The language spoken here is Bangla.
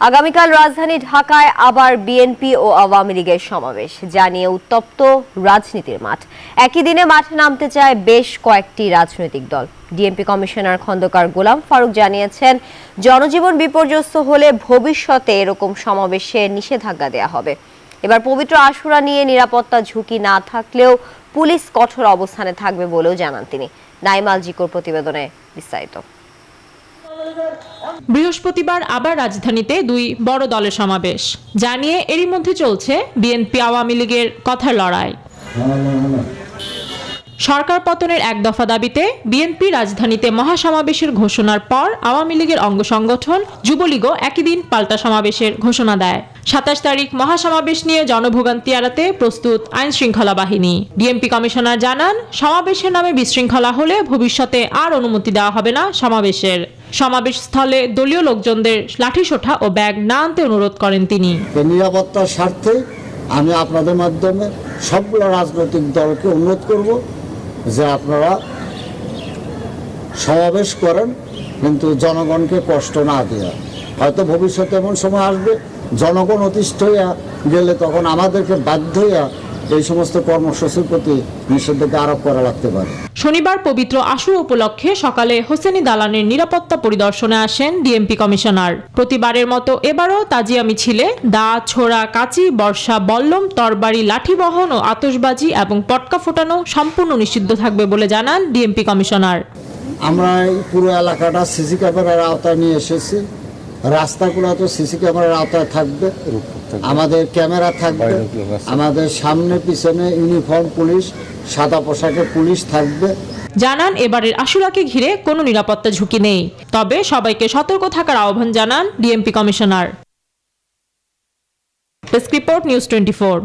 আগামীকাল রাজধানী ঢাকায় আবার বিএনপি ও আওয়ামী লীগের সমাবেশ, জানিয়ে উত্তপ্ত রাজনীতির মাঠ। একই দিনে মাঠে নামতে চায় বেশ কয়েকটি রাজনৈতিক দল। ডিএমপি কমিশনার খন্দকার গোলাম ফারুক জানিয়েছেন, জনজীবন বিপর্যস্ত হলে ভবিষ্যতে এরকম সমাবেশে নিষেধাজ্ঞা দেওয়া হবে। এবার পবিত্র আশুরা নিয়ে নিরাপত্তা ঝুঁকি না থাকলেও পুলিশ কঠোর অবস্থানে থাকবে বলেও জানান তিনি। নাইমাল জিকোর প্রতিবেদনে বিস্তারিত। বৃহস্পতিবার আবার রাজধানীতে দুই বড় দলের সমাবেশ, জানিয়ে এরই মধ্যে চলছে বিএনপি আওয়ামী লীগের কথার লড়াই। সরকার পতনের এক দফা দাবিতে বিএনপি রাজধানীতে মহাসমাবেশের ঘোষণার পর আওয়ামী লীগের অঙ্গ সংগঠন যুবলীগও একই দিন পাল্টা সমাবেশের ঘোষণা দেয়। ২৭ তারিখ মহাসমাবেশ নিয়ে জনভোগান্তি এড়াতে প্রস্তুত আইন শৃঙ্খলা বাহিনী। ডিএমপি কমিশনার জানান, সমাবেশের নামে বিশৃঙ্খলা হলে ভবিষ্যতে আর অনুমতি দেওয়া হবে না সমাবেশের। সমাবেশ স্থলে দলীয় লোকজনদের লাঠিসোঁঠা ও ব্যাগ না আনতে অনুরোধ করেন তিনি। নিরাপত্তার স্বার্থে আমি আপনাদের মাধ্যমে সবগুলো রাজনৈতিক দলকে অনুরোধ করব যে আপনারা সমাবেশ করেন, কিন্তু জনগণকে কষ্ট না দেওয়া। হয়তো ভবিষ্যতে এমন সময় আসবে জনগণ অতিষ্ঠ হইয়া গেলে তখন আমাদেরকে বাধ্য হইয়া এই সমস্ত কর্মসূচির প্রতি নিষেধাজ্ঞা আরোপ করা লাগতে পারে। শনিবার পবিত্র আশুরা উপলক্ষে সকালে হোসেনি দালানের নিরাপত্তা পরিদর্শনে আসেন ডিএমপি কমিশনার। প্রতিবারের মতো এবারও তাজিয়া মিছিলে দা, ছোড়া, কাঁচি, বর্ষা, বল্লম, তরবারি, লাঠি বহন ও আতশবাজি এবং পটকা ফোটানো সম্পূর্ণ নিষিদ্ধ থাকবে বলে জানান ডিএমপি কমিশনার। আমরা এই পুরো এলাকাটা সিসি ক্যামেরার আওতায় নিয়ে এসেছি। রাস্তাগুলো তো সিসি ক্যামেরার আওতায় থাকবে, আমাদের ক্যামেরা থাকবে, আমাদের সামনে পিছনে ইউনিফর্ম পুলিশ, সাদা পোশাকে পুলিশ থাকবে। জানান, এবারের আশুরাকে ঘিরে কোনো নিরাপত্তা ঝুঁকি নেই, তবে সবাইকে সতর্ক থাকার আহ্বান জানান DMP commissioner. Desk report, news 24।